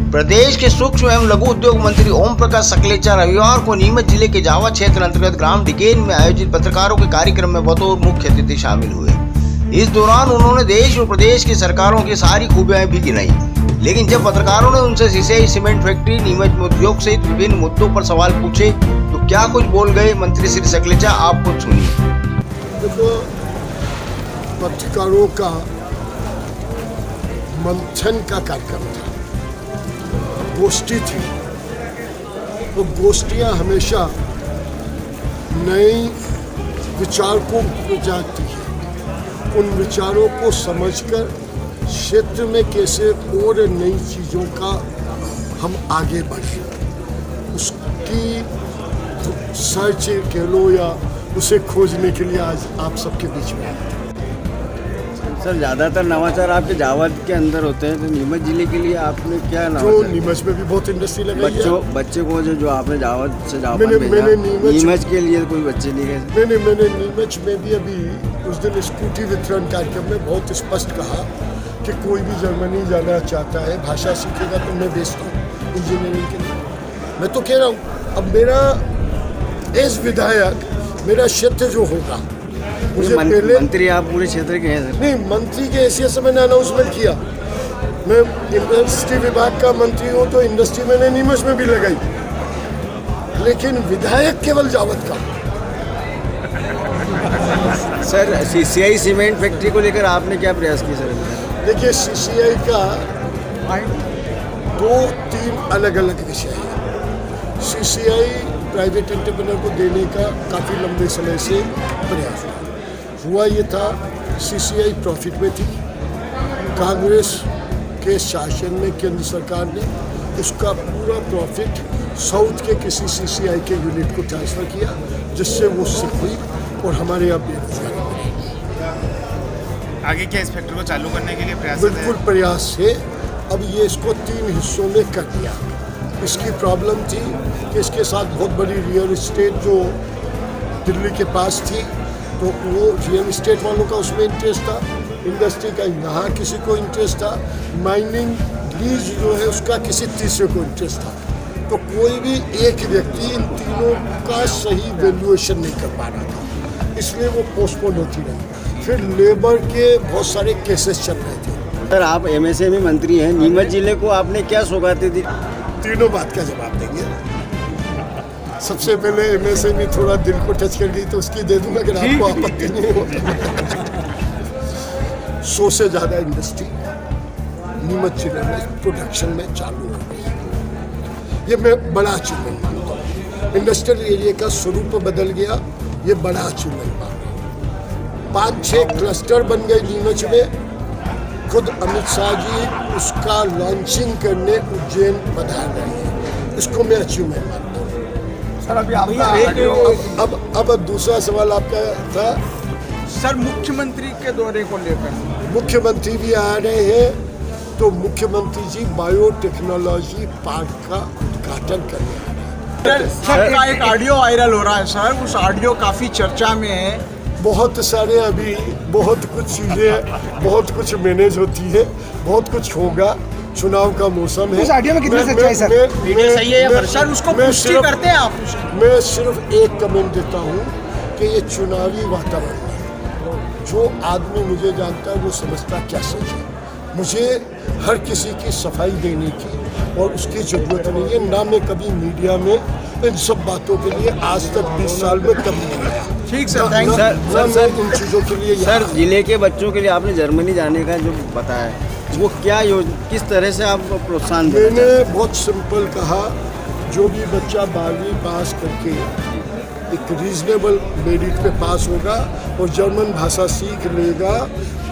प्रदेश के सूक्ष्म एवं लघु उद्योग मंत्री ओम प्रकाश सकलेचा रविवार को नीमच जिले के जावा क्षेत्र अंतर्गत ग्राम डिगेन में आयोजित पत्रकारों के कार्यक्रम में बतौर मुख्य अतिथि शामिल हुए। इस दौरान उन्होंने देश और प्रदेश की सरकारों की सारी खूबियां भी गिनाई, लेकिन जब पत्रकारों ने उनसे सीसीआई सीमेंट फैक्ट्री, नीमच में उद्योग सहित विभिन्न मुद्दों पर सवाल पूछे तो क्या कुछ बोल गए मंत्री श्री सकलेचा, आप कुछ सुनिए। देखो, पत्रकारों का मंथन का कार्यक्रम था, गोष्ठी थी। वो गोष्ठियाँ हमेशा नए विचार को जाती है। उन विचारों को समझकर क्षेत्र में कैसे और नई चीज़ों का हम आगे बढ़ें, उसकी सर्च कह लो या उसे खोजने के लिए आज आप सबके बीच में आए। सर, ज़्यादातर नवाचार आपके जावा के अंदर होते हैं, तो नीमच जिले के लिए आपने क्या जो नीमच में भी बहुत इंडस्ट्री लगाई है। बच्चे को जो आपने जावा से मैंने नीमच के लिए कोई बच्चे नहीं गए। मैंने नीमच में भी अभी उस दिन स्कूटी वितरण कार्यक्रम में बहुत स्पष्ट कहा कि कोई भी जर्मनी जाना चाहता है, भाषा सीखेगा तो मैं भेजता हूँ इंजीनियरिंग के लिए। मैं तो कह रहा हूँ, अब मेरा एज विधायक मेरा क्षेत्र जो होगा, मुझे पहले मंत्री आप पूरे क्षेत्र के हैं सर? नहीं, मंत्री के हैसियत से मैंने अनाउंसमेंट किया। मैं इंडस्ट्री विभाग का मंत्री हूँ तो इंडस्ट्री मैंने नीमच में भी लगाई, लेकिन विधायक केवल जावत का। सर, सीसीआई सीमेंट फैक्ट्री को लेकर आपने क्या प्रयास किए सर? देखिए, सीसीआई का 2-3 अलग अलग विषय है। सीसीआई प्राइवेट एंटरप्रेन्योर को देने का काफ़ी लंबे समय से प्रयास हुआ। ये था, सीसीआई प्रॉफिट में थी। कांग्रेस के शासन में केंद्र सरकार ने उसका पूरा प्रॉफिट साउथ के किसी सीसीआई के यूनिट को ट्रांसफ़र किया, जिससे वो सिक हुई और हमारे यहाँ बेरोजगारी बढ़ी। आगे क्या इस फैक्ट्री को चालू करने के लिए प्रयास? बिल्कुल प्रयास है। अब ये इसको 3 हिस्सों में कर दिया। इसकी प्रॉब्लम थी कि इसके साथ बहुत बड़ी रियल इस्टेट जो दिल्ली के पास थी, तो वो रियल इस्टेट वालों का उसमें इंटरेस्ट था, इंडस्ट्री का यहाँ किसी को इंटरेस्ट था, माइनिंग लीज जो है उसका किसी तीसरे को इंटरेस्ट था। तो कोई भी एक व्यक्ति इन तीनों का सही वैल्यूएशन नहीं कर पा रहा था, इसलिए वो पोस्टपोन होती रही। फिर लेबर के बहुत सारे केसेस चल रहे थे। सर, आप एमएसएमई मंत्री हैं, नीमच जिले को आपने क्या सौगातें दी? तीनों बात का जवाब देंगे। सबसे पहले एमएसएमई थोड़ा दिल को टच कर गई तो उसकी दे दूंगा, अगर आपको आपत्ति नहीं हो। 100 से ज़्यादा इंडस्ट्री नीमच जिले में प्रोडक्शन में चालू हो गई। ये मैं बड़ा अचीवमेंट मानता हूँ। इंडस्ट्रियल एरिया का स्वरूप बदल गया, ये बड़ा अचीवमेंट मानता हूँ। 5-6 क्लस्टर बन गए नीमच में। खुद अमित शाह जी उसका लॉन्चिंग करने उज्जैन पधार रहे हैं, इसको मैं अचीवमेंट मानता हूँ। सर, अभी आपका अब दूसरा सवाल आपका था सर, मुख्यमंत्री के दौरे को लेकर। मुख्यमंत्री भी आ रहे हैं, तो मुख्यमंत्री जी बायोटेक्नोलॉजी पार्क का उद्घाटन करने आ रहे हैं। सर, का एक ऑडियो वायरल हो रहा है सर, उस ऑडियो काफ़ी चर्चा में है। बहुत सारे अभी बहुत कुछ चीज़ें, बहुत कुछ मैनेज होती है, बहुत कुछ होगा। चुनाव का मौसम है। उस ऑडियो में कितनी सच्चाई सर? वीडियो सही है या सर, उसको पुष्टि करते हैं आप? मैं सिर्फ एक कमेंट देता हूँ कि ये चुनावी वातावरण है। जो आदमी मुझे जानता है वो समझता क्या सच है। मुझे हर किसी की सफाई देने की और उसकी ज़रूरत नहीं है, ना मैं कभी मीडिया में इन सब बातों के लिए आज तक 20 साल में कभी नहीं आया। ठीक सर, थैंक सर, इन चीज़ों के लिए सर, जिले के बच्चों के लिए आपने जर्मनी जाने का जो बताया, वो क्या किस तरह से आप प्रोत्साहन देना? मैंने बहुत सिंपल कहा, जो भी बच्चा 12वीं पास करके एक रीजनेबल मेरिट पे पास होगा और जर्मन भाषा सीख लेगा,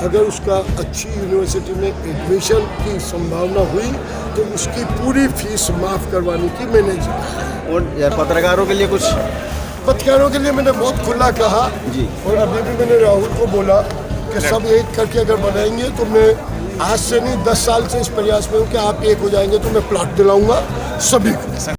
अगर उसका अच्छी यूनिवर्सिटी में एडमिशन की संभावना हुई तो उसकी पूरी फीस माफ़ करवाने की मैंने कहा। और पत्रकारों के लिए कुछ? पत्रकारों के लिए मैंने बहुत खुला कहा जी, और अभी भी मैंने राहुल को बोला कि सब एक करके अगर बनाएंगे तो मैं आज से नहीं 10 साल से इस प्रयास में हूँ कि आप एक हो जाएंगे तो मैं प्लॉट दिलाऊंगा सभी को।